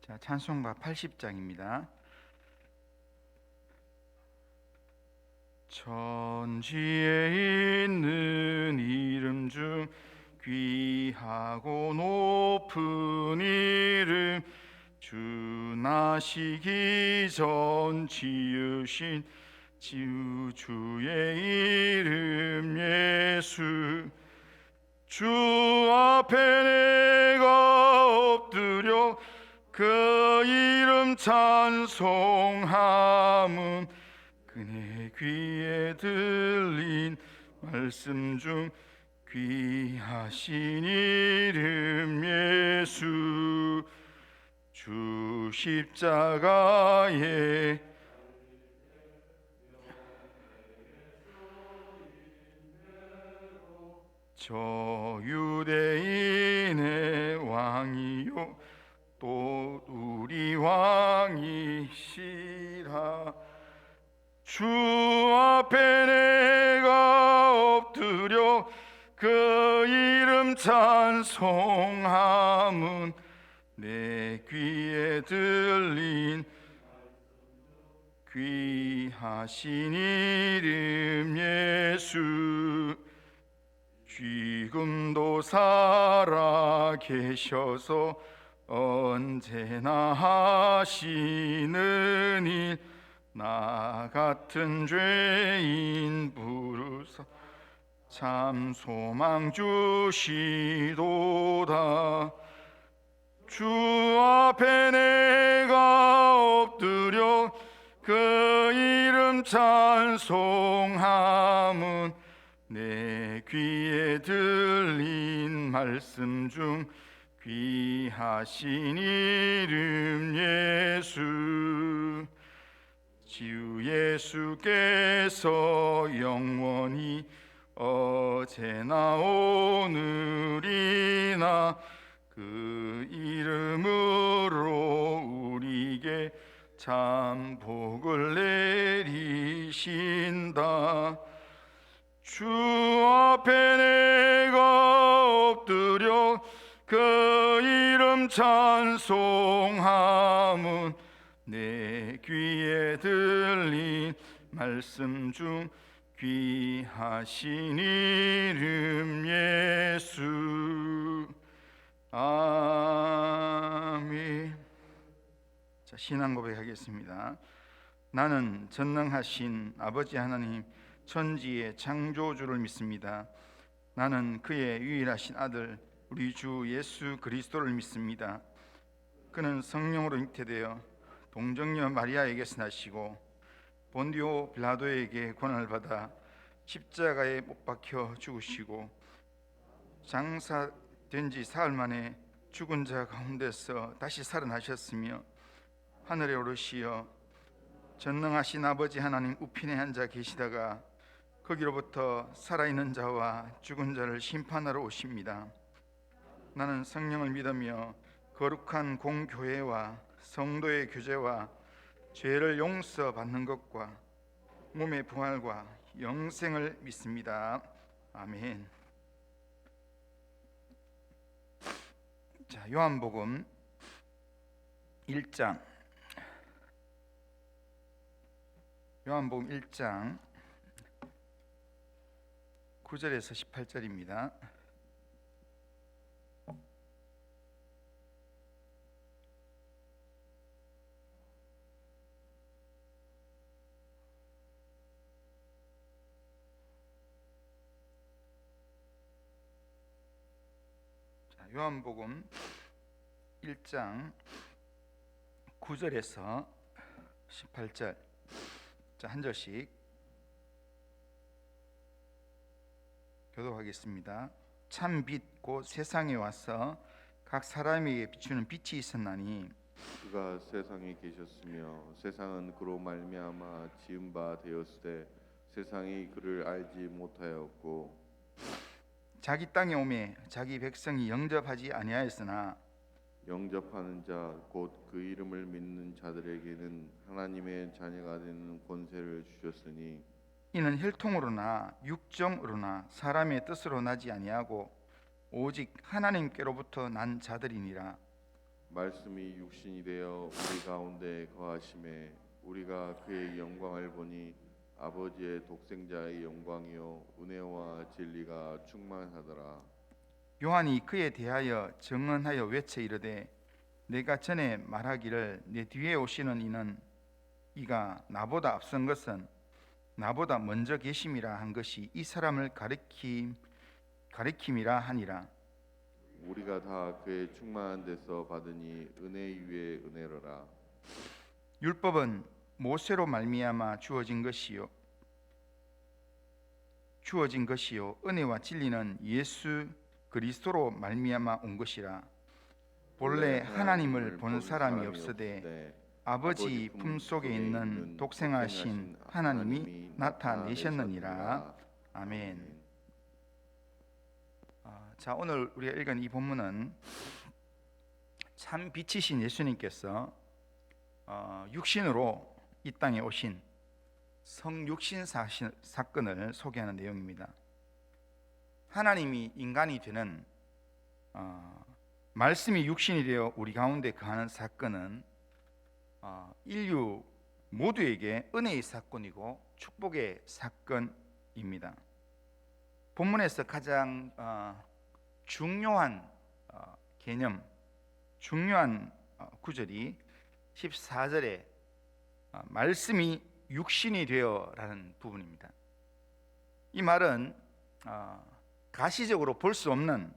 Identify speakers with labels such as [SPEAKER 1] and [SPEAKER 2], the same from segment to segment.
[SPEAKER 1] 자, 찬송가 80장입니다. 천지에 있는 이름 중 귀하고 높은 이름, 주 나시기 전 지으신 주의 이름 예수. 주 앞에 내가 엎드려 그 이름 찬송함은 그네 귀에 들린 말씀 중 귀하신 이름 예수. 주 십자가에 저 유대인의 왕이요 또 우리 왕이시라. 주 앞에 내가 엎드려 그 이름 찬송함은 내 귀에 들린 귀하신 이름 예수. 지금도 살아 계셔서 언제나 하시는 일, 나 같은 죄인 부르사 참 소망 주시도다. 주 앞에 내가 엎드려 그 이름 찬송함은 내 귀에 들린 말씀 중 귀하신 이름 예수. 주 예수께서 영원히 어제나 오늘이나 그 이름으로 우리에게 참 복을 내리신다. 주 앞에 내가 엎드려 그 이름 찬송함은 내 귀에 들린 말씀 중 귀하신 이름 예수. 아멘. 자, 신앙 고백하겠습니다. 나는 전능하신 아버지 하나님 천지의 창조주를 믿습니다. 나는 그의 유일하신 아들 우리 주 예수 그리스도를 믿습니다. 그는 성령으로 잉태되어 동정녀 마리아에게서 나시고 본디오 빌라도에게 고난을 받아 십자가에 못 박혀 죽으시고 장사된 지 사흘 만에 죽은 자 가운데서 다시 살아나셨으며 하늘에 오르시어 전능하신 아버지 하나님 우편에 앉아 계시다가 거기로부터 살아있는 자와 죽은 자를 심판하러 오십니다. 나는 성령을 믿으며 거룩한 공교회와 성도의 교제와 죄를 용서받는 것과 몸의 부활과 영생을 믿습니다. 아멘. 자, 요한복음 1장. 요한복음 1장 9절에서 18절입니다. 자, 요한복음 1장 9절에서 18절. 자, 한 절씩 교독하겠습니다. 참 빛 곧 세상에 와서 각 사람에게 비추는 빛이 있었나니
[SPEAKER 2] 그가 세상에 계셨으며 세상은 그로 말미암아 지은 바 되었으되 세상이 그를 알지 못하였고
[SPEAKER 1] 자기 땅에 오매 자기 백성이 영접하지 아니하였으나
[SPEAKER 2] 영접하는 자 곧 그 이름을 믿는 자들에게는 하나님의 자녀가 되는 권세를 주셨으니
[SPEAKER 1] 이는 혈통으로나 육정으로나 사람의 뜻으로 나지 아니하고 오직 하나님께로부터 난 자들이니라.
[SPEAKER 2] 말씀이 육신이 되어 우리 가운데 거하심에 우리가 그의 영광을 보니 아버지의 독생자의 영광이요 은혜와 진리가 충만하더라.
[SPEAKER 1] 요한이 그에 대하여 증언하여 외쳐 이르되 내가 전에 말하기를 내 뒤에 오시는 이는 이가 나보다 앞선 것은 나보다 먼저 계심이라 한 것이 이 사람을 가리킴이라 하니라.
[SPEAKER 2] 우리가 다 그의 충만한 데서 받으니 은혜 위에 은혜로라.
[SPEAKER 1] 율법은 모세로 말미암아 주어진 것이요 은혜와 진리는 예수 그리스도로 말미암아 온 것이라. 본래 하나님을 본 사람이 없으되 아버지 품속에 있는 독생하신 하나님이 나타내셨느니라. 아멘. 자, 오늘 우리가 읽은 이 본문은 참 빛이신 예수님께서 육신으로 이 땅에 오신 성육신 사건을 소개하는 내용입니다. 하나님이 인간이 되는 말씀이 육신이 되어 우리 가운데 거하는 사건은 인류 모두에게 은혜의 사건이고 축복의 사건입니다. 본문에서 가장 중요한 개념, 중요한 구절이 14절에 말씀이 육신이 되어라는 부분입니다. 이 말은 가시적으로 볼 수 없는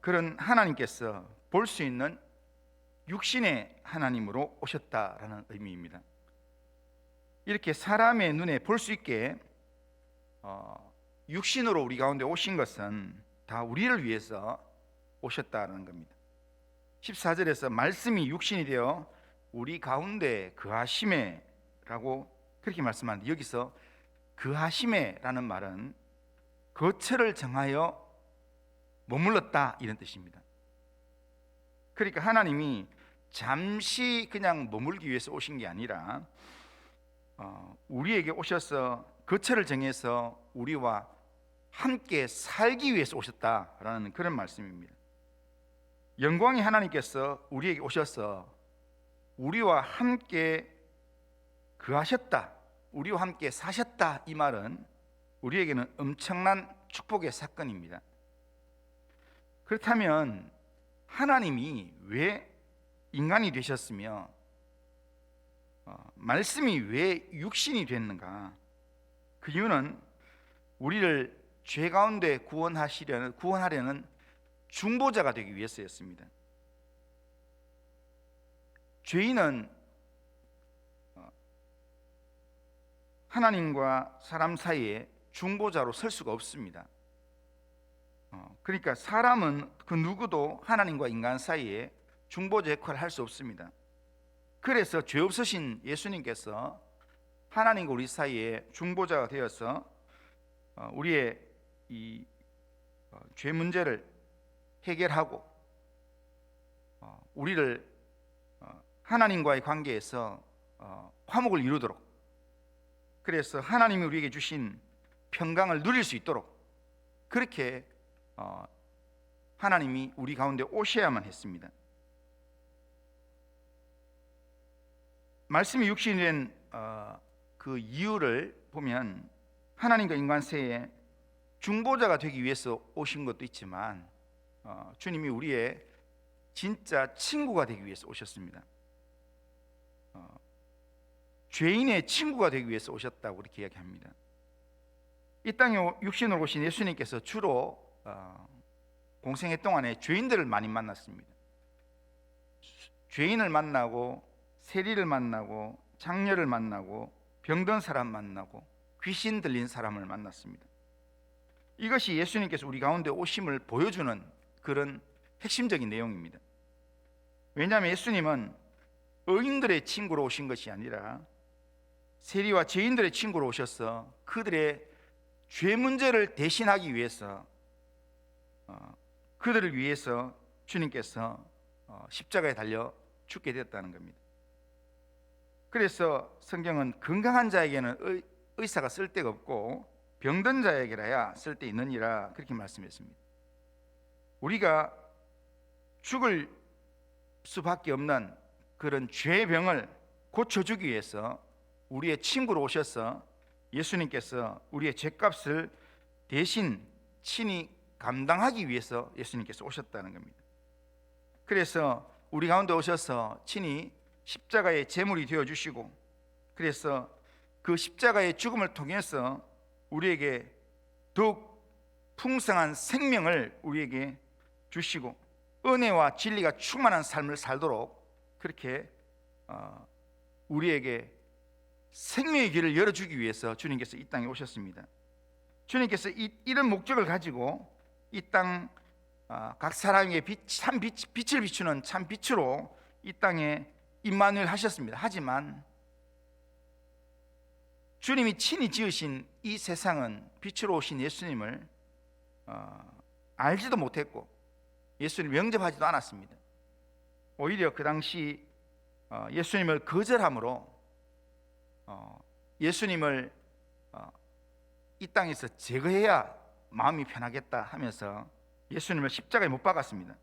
[SPEAKER 1] 그런 하나님께서 볼 수 있는 육신의 하나님으로 오셨다라는 의미입니다. 이렇게 사람의 눈에 볼 수 있게 육신으로 우리 가운데 오신 것은 다 우리를 위해서 오셨다는 겁니다. 14절에서 말씀이 육신이 되어 우리 가운데 거하심에 라고 그렇게 말씀하는데, 여기서 거하심에 라는 말은 거처를 정하여 머물렀다 이런 뜻입니다. 그러니까 하나님이 잠시 그냥 머물기 위해서 오신 게 아니라 우리에게 오셔서 거처를 정해서 우리와 함께 살기 위해서 오셨다라는 그런 말씀입니다. 영광의 하나님께서 우리에게 오셔서 우리와 함께 거하셨다, 우리와 함께 사셨다, 이 말은 우리에게는 엄청난 축복의 사건입니다. 그렇다면 하나님이 왜 인간이 되셨으며 말씀이 왜 육신이 됐는가? 그 이유는 우리를 죄 가운데 구원하려는 중보자가 되기 위해서였습니다. 죄인은 하나님과 사람 사이에 중보자로 설 수가 없습니다. 그러니까 사람은 그 누구도 하나님과 인간 사이에 중보자 역할을 할 수 없습니다. 그래서 죄 없으신 예수님께서 하나님과 우리 사이에 중보자가 되어서 우리의 이 죄 문제를 해결하고 우리를 하나님과의 관계에서 화목을 이루도록, 그래서 하나님이 우리에게 주신 평강을 누릴 수 있도록 그렇게 하나님이 우리 가운데 오셔야만 했습니다. 말씀이 육신이 된 그 이유를 보면 하나님과 인간 사이에 중보자가 되기 위해서 오신 것도 있지만 주님이 우리의 진짜 친구가 되기 위해서 오셨습니다. 죄인의 친구가 되기 위해서 오셨다고 그렇게 이야기합니다. 이 땅에 육신으로 오신 예수님께서 주로 공생애 동안에 죄인들을 많이 만났습니다. 죄인을 만나고 세리를 만나고 장녀를 만나고 병든 사람 만나고 귀신 들린 사람을 만났습니다. 이것이 예수님께서 우리 가운데 오심을 보여주는 그런 핵심적인 내용입니다. 왜냐하면 예수님은 의인들의 친구로 오신 것이 아니라 세리와 죄인들의 친구로 오셔서 그들의 죄 문제를 대신하기 위해서 그들을 위해서 주님께서 십자가에 달려 죽게 되었다는 겁니다. 그래서 성경은 건강한 자에게는 의사가 쓸데가 없고 병든 자에게라야 쓸데있느니라 그렇게 말씀했습니다. 우리가 죽을 수밖에 없는 그런 죄의 병을 고쳐주기 위해서 우리의 친구로 오셔서 예수님께서 우리의 죄값을 대신 친히 감당하기 위해서 예수님께서 오셨다는 겁니다. 그래서 우리 가운데 오셔서 친히 십자가의 제물이 되어주시고, 그래서 그 십자가의 죽음을 통해서 우리에게 더욱 풍성한 생명을 우리에게 주시고 은혜와 진리가 충만한 삶을 살도록 그렇게 우리에게 생명의 길을 열어주기 위해서 주님께서 이 땅에 오셨습니다. 주님께서 이런 목적을 가지고 이 땅 각 사람에게 빛을 비추는 참 빛으로 이 땅에 임마누엘 하셨습니다. 하지만 주님이 친히 지으신 이 세상은 빛으로 오신 예수님을 알지도 못했고 예수님을 영접하지도 않았습니다. 오히려 그 당시 예수님을 거절함으로 예수님을 이 땅에서 제거해야 마음이 편하겠다 하면서 예수님을 십자가에 못 박았습니다.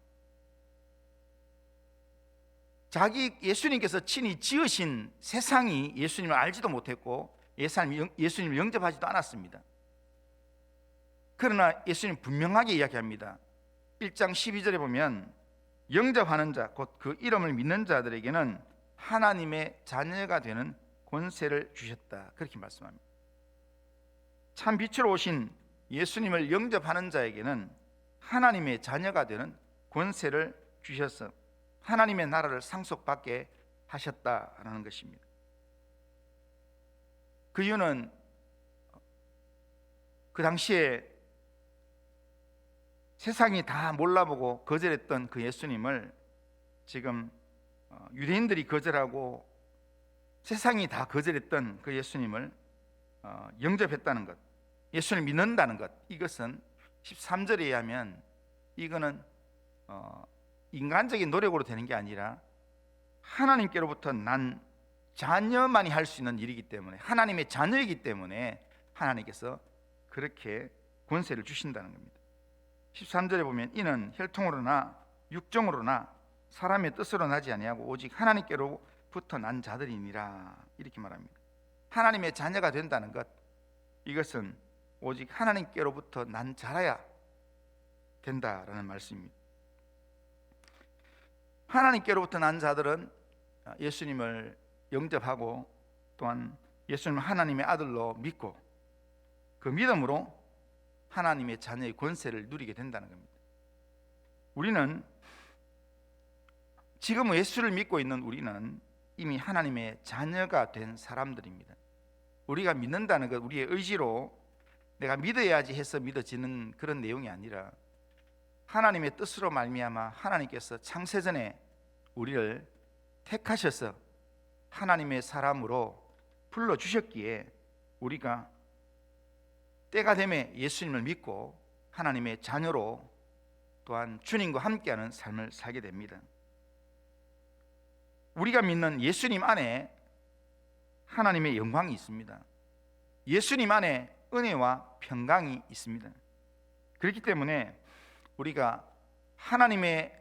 [SPEAKER 1] 예수님께서 친히 지으신 세상이 예수님을 알지도 못했고 예수님을 영접하지도 않았습니다. 그러나 예수님 분명하게 이야기합니다. 1장 12절에 보면 영접하는 자, 곧 그 이름을 믿는 자들에게는 하나님의 자녀가 되는 권세를 주셨다, 그렇게 말씀합니다. 참 빛으로 오신 예수님을 영접하는 자에게는 하나님의 자녀가 되는 권세를 주셔서 하나님의 나라를 상속받게 하셨다라는 것입니다. 그 이유는 그 당시에 세상이 다 몰라보고 거절했던 그 예수님을 지금 유대인들이 거절하고 세상이 다 거절했던 그 예수님을 영접했다는 것, 예수님을 믿는다는 것, 이것은 13절에 의하면 이거는 인간적인 노력으로 되는 게 아니라 하나님께로부터 난 자녀만이 할 수 있는 일이기 때문에, 하나님의 자녀이기 때문에 하나님께서 그렇게 권세를 주신다는 겁니다. 13절에 보면 이는 혈통으로나 육정으로나 사람의 뜻으로 나지 아니하고 오직 하나님께로부터 난 자들이니라, 이렇게 말합니다. 하나님의 자녀가 된다는 것, 이것은 오직 하나님께로부터 난 자라야 된다라는 말씀입니다. 하나님께로부터 난 자들은 예수님을 영접하고 또한 예수님을 하나님의 아들로 믿고 그 믿음으로 하나님의 자녀의 권세를 누리게 된다는 겁니다. 우리는 지금 예수를 믿고 있는 우리는 이미 하나님의 자녀가 된 사람들입니다. 우리가 믿는다는 것, 우리의 의지로 내가 믿어야지 해서 믿어지는 그런 내용이 아니라 하나님의 뜻으로 말미암아 하나님께서 창세전에 우리를 택하셔서 하나님의 사람으로 불러주셨기에 우리가 때가 되면 예수님을 믿고 하나님의 자녀로 또한 주님과 함께하는 삶을 살게 됩니다. 우리가 믿는 예수님 안에 하나님의 영광이 있습니다. 예수님 안에 은혜와 평강이 있습니다. 그렇기 때문에 우리가 하나님의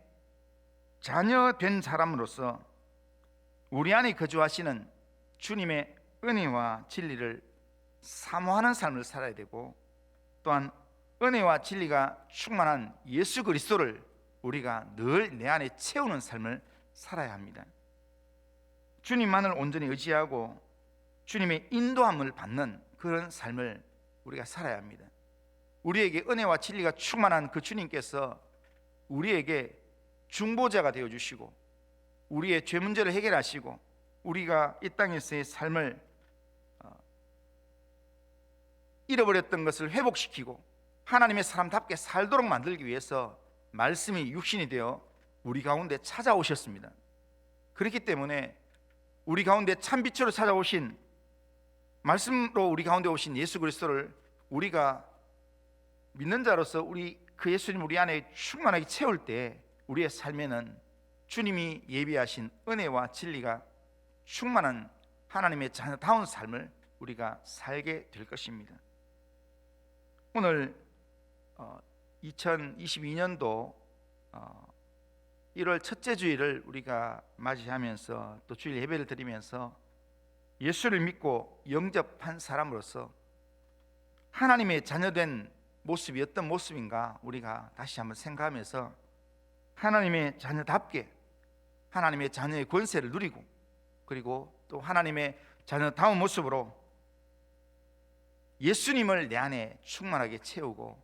[SPEAKER 1] 자녀 된 사람으로서 우리 안에 거주하시는 주님의 은혜와 진리를 사모하는 삶을 살아야 되고, 또한 은혜와 진리가 충만한 예수 그리스도를 우리가 늘 내 안에 채우는 삶을 살아야 합니다. 주님만을 온전히 의지하고 주님의 인도함을 받는 그런 삶을 우리가 살아야 합니다. 우리에게 은혜와 진리가 충만한 그 주님께서 우리에게 중보자가 되어주시고 우리의 죄 문제를 해결하시고 우리가 이 땅에서의 삶을 잃어버렸던 것을 회복시키고 하나님의 사람답게 살도록 만들기 위해서 말씀이 육신이 되어 우리 가운데 찾아오셨습니다. 그렇기 때문에 우리 가운데 참빛으로 찾아오신 말씀으로 우리 가운데 오신 예수 그리스도를 우리가 믿는 자로서 그 예수님 우리 안에 충만하게 채울 때 우리의 삶에는 주님이 예비하신 은혜와 진리가 충만한 하나님의 자녀다운 삶을 우리가 살게 될 것입니다. 오늘 2022년도 1월 첫째 주일을 우리가 맞이하면서 또 주일 예배를 드리면서 예수를 믿고 영접한 사람으로서 하나님의 자녀된 모습이 어떤 모습인가 우리가 다시 한번 생각하면서 하나님의 자녀답게 하나님의 자녀의 권세를 누리고 그리고 또 하나님의 자녀다운 모습으로 예수님을 내 안에 충만하게 채우고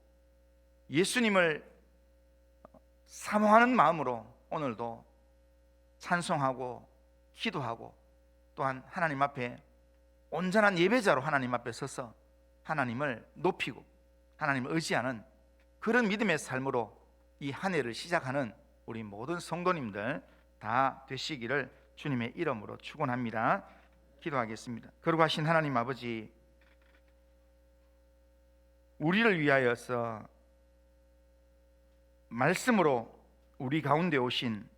[SPEAKER 1] 예수님을 사모하는 마음으로 오늘도 찬송하고 기도하고 또한 하나님 앞에 온전한 예배자로 하나님 앞에 서서 하나님을 높이고 하나님을 의지하는 그런 믿음의 삶으로 이 한 해를 시작하는 우리 모든 성도님들 다 되시기를 주님의 이름으로 축원합니다. 기도하겠습니다. 거룩하신 하나님 아버지, 우리를 위하여서 말씀으로 우리 가운데 오신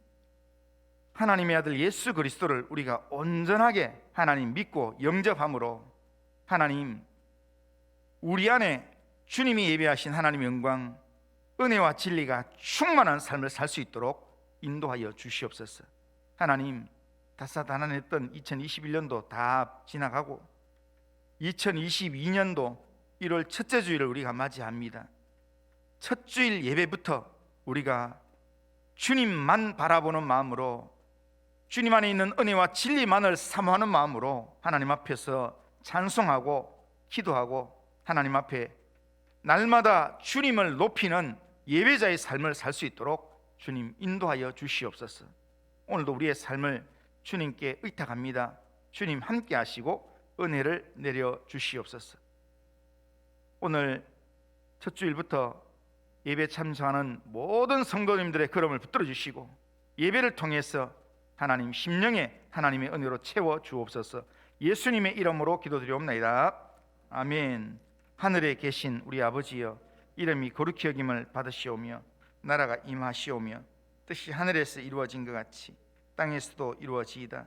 [SPEAKER 1] 하나님의 아들 예수 그리스도를 우리가 온전하게 하나님 믿고 영접함으로 하나님 우리 안에 주님이 예배하신 하나님의 영광 은혜와 진리가 충만한 삶을 살 수 있도록 인도하여 주시옵소서. 하나님 다사다난했던 2021년도 다 지나가고 2022년도 1월 첫째 주일을 우리가 맞이합니다. 첫 주일 예배부터 우리가 주님만 바라보는 마음으로 주님 안에 있는 은혜와 진리만을 사모하는 마음으로 하나님 앞에서 찬송하고 기도하고 하나님 앞에 날마다 주님을 높이는 예배자의 삶을 살 수 있도록 주님 인도하여 주시옵소서. 오늘도 우리의 삶을 주님께 의탁합니다. 주님 함께 하시고 은혜를 내려 주시옵소서. 오늘 첫 주일부터 예배 참석하는 모든 성도님들의 걸음을 붙들어 주시고 예배를 통해서 하나님 심령에 하나님의 은혜로 채워 주옵소서. 예수님의 이름으로 기도드리옵나이다. 아멘. 하늘에 계신 우리 아버지여, 이름이 거룩히 여김을 받으시오며 나라가 임하시오며 뜻이 하늘에서 이루어진 것 같이 땅에서도 이루어지이다.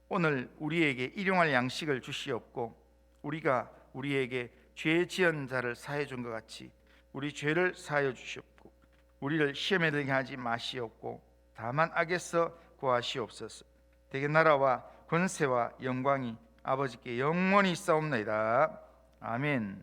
[SPEAKER 1] 오늘 우리에게 일용할 양식을 주시옵고 우리가 우리에게 죄 지은 자를 사해 준 것 같이 우리 죄를 사하여 주시옵고 우리를 시험에 들게 하지 마시옵고 다만 악에서 구하시옵소서. 대개 나라와 권세와 영광이 아버지께 영원히 있사옵나이다. 아멘.